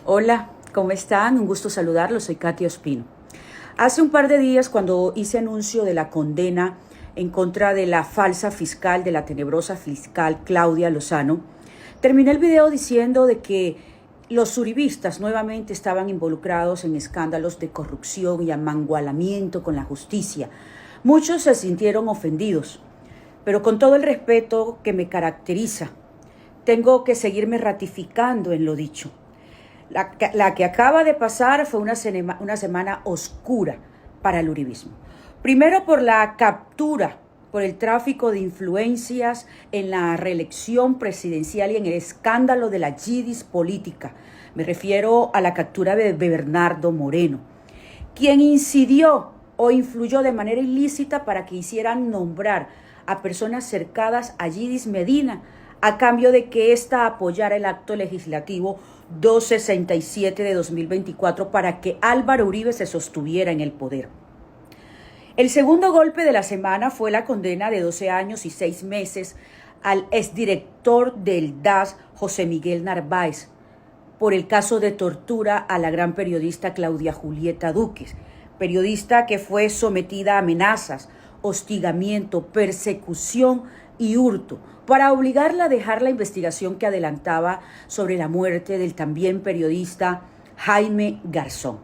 Hola, ¿cómo están? Un gusto saludarlos, soy Katia Ospino. Hace un par de días, cuando hice anuncio de la condena en contra de la falsa fiscal, de la tenebrosa fiscal Claudia Lozano, terminé el video diciendo de que los uribistas nuevamente estaban involucrados en escándalos de corrupción y amangualamiento con la justicia. Muchos se sintieron ofendidos, pero con todo el respeto que me tengo que seguirme ratificando en lo dicho. La que acaba de pasar fue una semana oscura para el uribismo. Primero por la captura, por el tráfico de influencias en la reelección presidencial y en el escándalo de la yidis política. Me refiero a la captura de Bernardo Moreno, quien incidió o influyó de manera ilícita para que hicieran nombrar a personas cercanas a Yidis Medina, a cambio de que ésta apoyara el acto legislativo 267 de 2024 para que Álvaro Uribe se sostuviera en el poder. El segundo golpe de la semana fue la condena de 12 años y 6 meses al exdirector del DAS, José Miguel Narváez, por el caso de tortura a la gran periodista Claudia Julieta Duques, periodista que fue sometida a amenazas, hostigamiento, persecución y hurto, para obligarla a dejar la investigación que adelantaba sobre la muerte del también periodista Jaime Garzón.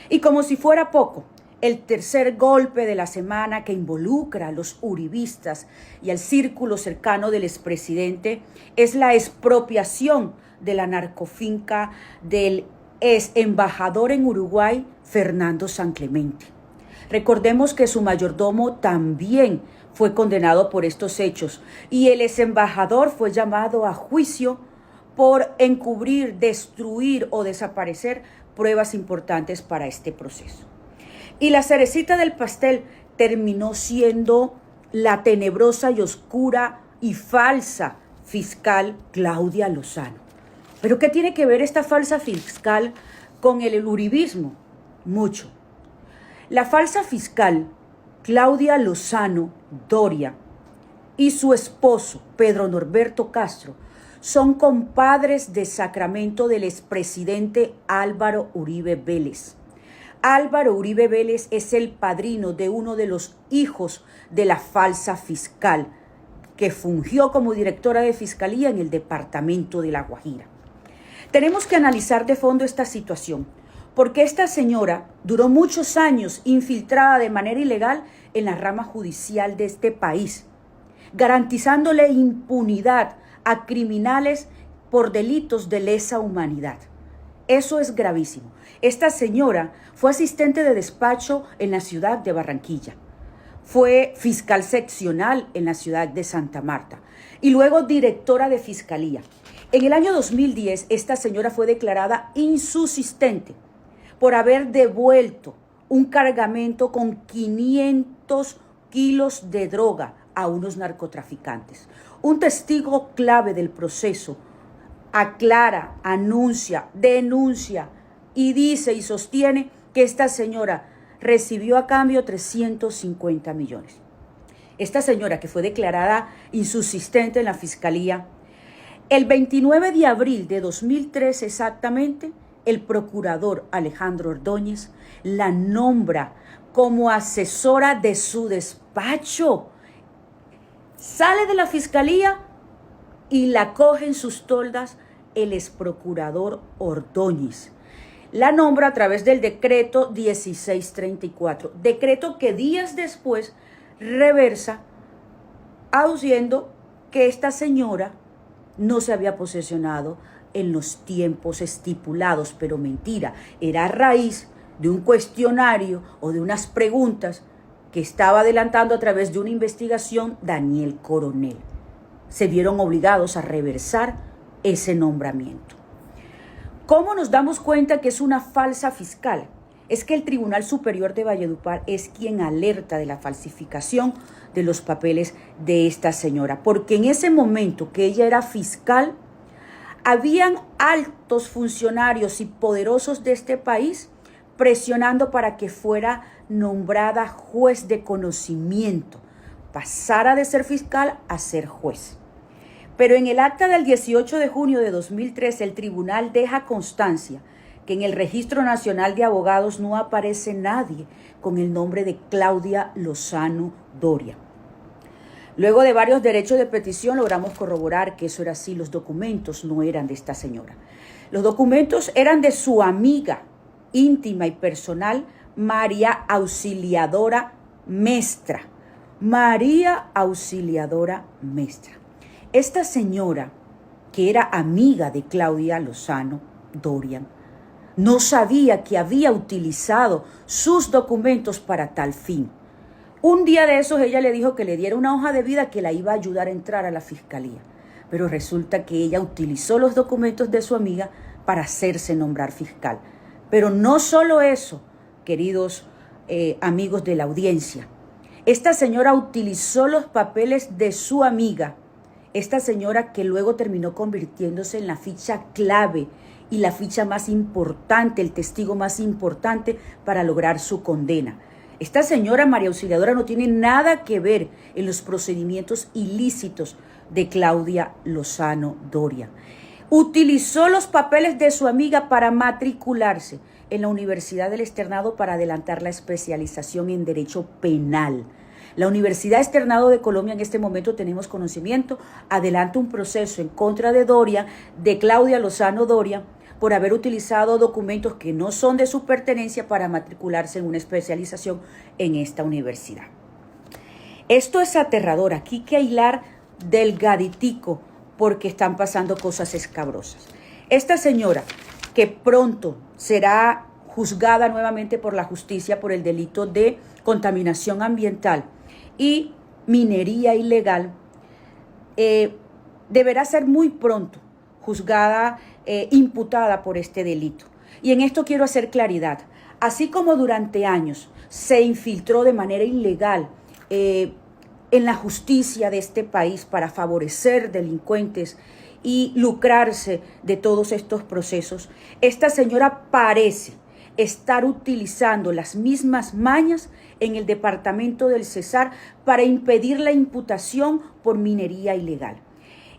Y como si fuera poco, el tercer golpe de la semana que involucra a los uribistas y al círculo cercano del expresidente es la expropiación de la narcofinca del ex embajador en Uruguay, Fernando San Clemente. Recordemos que su mayordomo también fue condenado por estos hechos y el ex embajador fue llamado a juicio por encubrir, destruir o desaparecer pruebas importantes para este proceso. Y la cerecita del pastel terminó siendo la tenebrosa y oscura y falsa fiscal Claudia Lozano. ¿Pero qué tiene que ver esta falsa fiscal con el uribismo? Mucho. La falsa fiscal Claudia Lozano Doria y su esposo Pedro Norberto Castro son compadres de sacramento del expresidente Álvaro Uribe Vélez. Álvaro Uribe Vélez es el padrino de uno de los hijos de la falsa fiscal que fungió como directora de fiscalía en el departamento de La Guajira. Tenemos que analizar de fondo esta situación, porque esta señora duró muchos años infiltrada de manera ilegal en la rama judicial de este país, garantizándole impunidad a criminales por delitos de lesa humanidad. Eso es gravísimo. Esta señora fue asistente de despacho en la ciudad de Barranquilla, fue fiscal seccional en la ciudad de Santa Marta y luego directora de fiscalía. En el año 2010, esta señora fue declarada insubsistente por haber devuelto un cargamento con 500 kilos de droga a unos narcotraficantes. Un testigo clave del proceso aclara, anuncia, denuncia y dice y sostiene que esta señora recibió a cambio 350 millones. Esta señora, que fue declarada insubsistente en la fiscalía, el 29 de abril de 2013 exactamente, el procurador Alejandro Ordóñez la nombra como asesora de su despacho. Sale de la fiscalía y la coge en sus toldas el exprocurador Ordóñez. La nombra a través del decreto 1634, decreto que días después reversa, aduciendo que esta señora no se había posesionado en los tiempos estipulados, pero mentira, era a raíz de un cuestionario o de unas preguntas que estaba adelantando a través de una investigación Daniel Coronel. Se vieron obligados a reversar ese nombramiento. ¿Cómo nos damos cuenta que es una falsa fiscal? Es que el Tribunal Superior de Valledupar es quien alerta de la falsificación de los papeles de esta señora, porque en ese momento que ella era fiscal, habían altos funcionarios y poderosos de este país presionando para que fuera nombrada juez de conocimiento, pasara de ser fiscal a ser juez. Pero en el acta del 18 de junio de 2013, el tribunal deja constancia que en el Registro Nacional de Abogados no aparece nadie con el nombre de Claudia Lozano Doria. Luego de varios derechos de petición logramos corroborar que eso era así. Los documentos no eran de esta señora. Los documentos eran de su amiga íntima y personal, María Auxiliadora Mestra. María Auxiliadora Mestra. Esta señora, que era amiga de Claudia Lozano Doria, no sabía que había utilizado sus documentos para tal fin. Un día de esos ella le dijo que le diera una hoja de vida que la iba a ayudar a entrar a la fiscalía. Pero resulta que ella utilizó los documentos de su amiga para hacerse nombrar fiscal. Pero no solo eso, queridos amigos de la audiencia. Esta señora utilizó los papeles de su amiga. Esta señora que luego terminó convirtiéndose en la ficha clave y la ficha más importante, el testigo más importante para lograr su condena. Esta señora María Auxiliadora no tiene nada que ver en los procedimientos ilícitos de Claudia Lozano Doria. Utilizó los papeles de su amiga para matricularse en la Universidad del Externado para adelantar la especialización en Derecho Penal. La Universidad Externado de Colombia, en este momento tenemos conocimiento, adelanta un proceso en contra de Doria, de Claudia Lozano Doria, por haber utilizado documentos que no son de su pertenencia para matricularse en una especialización en esta universidad. Esto es aterrador, aquí hay que hilar delgaditico porque están pasando cosas escabrosas. Esta señora, que pronto será juzgada nuevamente por la justicia por el delito de contaminación ambiental y minería ilegal, deberá ser muy pronto juzgada, imputada por este delito. Y en esto quiero hacer claridad. Así como durante años se infiltró de manera ilegal en la justicia de este país para favorecer delincuentes y lucrarse de todos estos procesos, esta señora parece estar utilizando las mismas mañas en el departamento del Cesar para impedir la imputación por minería ilegal.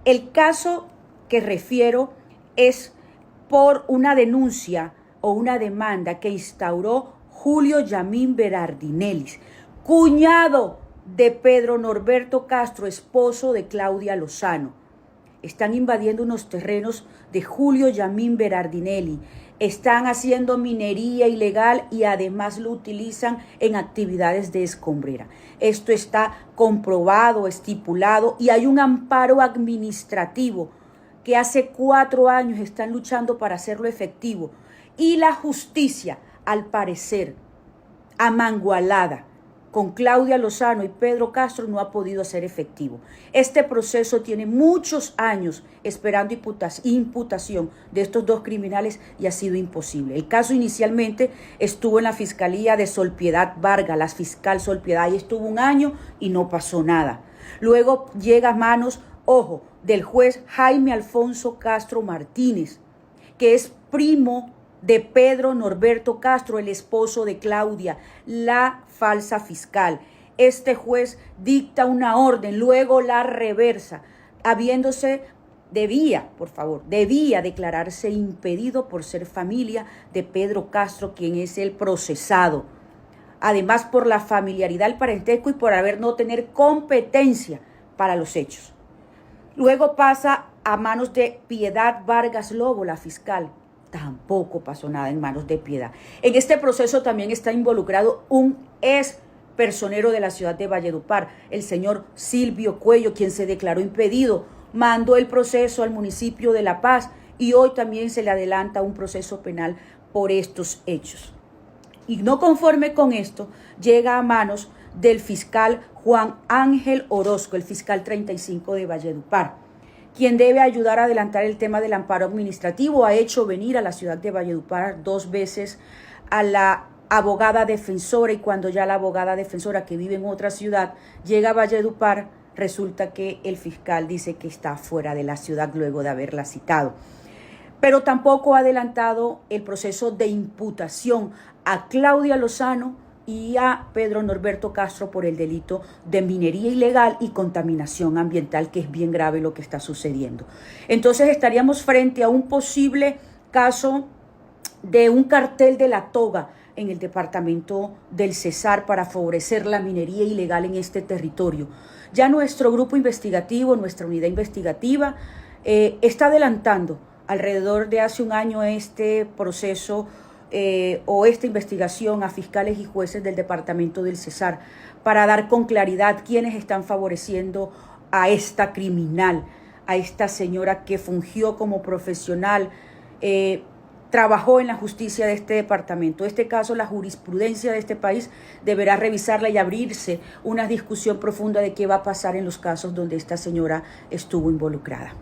El caso que refiero es por una denuncia o una demanda que instauró Julio Yamín Berardinelli, cuñado de Pedro Norberto Castro, esposo de Claudia Lozano. Están invadiendo unos terrenos de Julio Yamín Berardinelli, están haciendo minería ilegal y además lo utilizan en actividades de escombrera. Esto está comprobado, estipulado y hay un amparo administrativo que hace 4 años están luchando para hacerlo efectivo. Y la justicia, al parecer, amangualada con Claudia Lozano y Pedro Castro, no ha podido hacer efectivo. Este proceso tiene muchos años esperando imputación de estos dos criminales y ha sido imposible. El caso inicialmente estuvo en la Fiscalía de Solpiedad Vargas, la fiscal Solpiedad, y estuvo 1 año y no pasó nada. Luego llega a manos, ojo, del juez Jaime Alfonso Castro Martínez, que es primo de Pedro Norberto Castro, el esposo de Claudia, la falsa fiscal. Este juez dicta una orden, luego la reversa, debía declararse impedido por ser familia de Pedro Castro, quien es el procesado. Además, por la familiaridad, el parentesco y por no tener competencia para los hechos. Luego pasa a manos de Piedad Vargas Lobo, la fiscal. Tampoco pasó nada en manos de Piedad. En este proceso también está involucrado un ex personero de la ciudad de Valledupar, el señor Silvio Cuello, quien se declaró impedido, mandó el proceso al municipio de La Paz y hoy también se le adelanta un proceso penal por estos hechos. Y no conforme con esto, llega a manos del fiscal Juan Ángel Orozco, el fiscal 35 de Valledupar, quien debe ayudar a adelantar el tema del amparo administrativo. Ha hecho venir a la ciudad de Valledupar 2 veces a la abogada defensora y cuando ya la abogada defensora, que vive en otra ciudad, llega a Valledupar, resulta que el fiscal dice que está fuera de la ciudad luego de haberla citado. Pero tampoco ha adelantado el proceso de imputación a Claudia Lozano y a Pedro Norberto Castro por el delito de minería ilegal y contaminación ambiental, que es bien grave lo que está sucediendo. Entonces estaríamos frente a un posible caso de un cartel de la toga en el departamento del Cesar para favorecer la minería ilegal en este territorio. Ya nuestro grupo investigativo, nuestra unidad investigativa, está adelantando alrededor de hace un año este proceso o esta investigación a fiscales y jueces del departamento del Cesar para dar con claridad quiénes están favoreciendo a esta criminal, a esta señora que fungió como profesional, trabajó en la justicia de este departamento. En este caso, la jurisprudencia de este país deberá revisarla y abrirse una discusión profunda de qué va a pasar en los casos donde esta señora estuvo involucrada.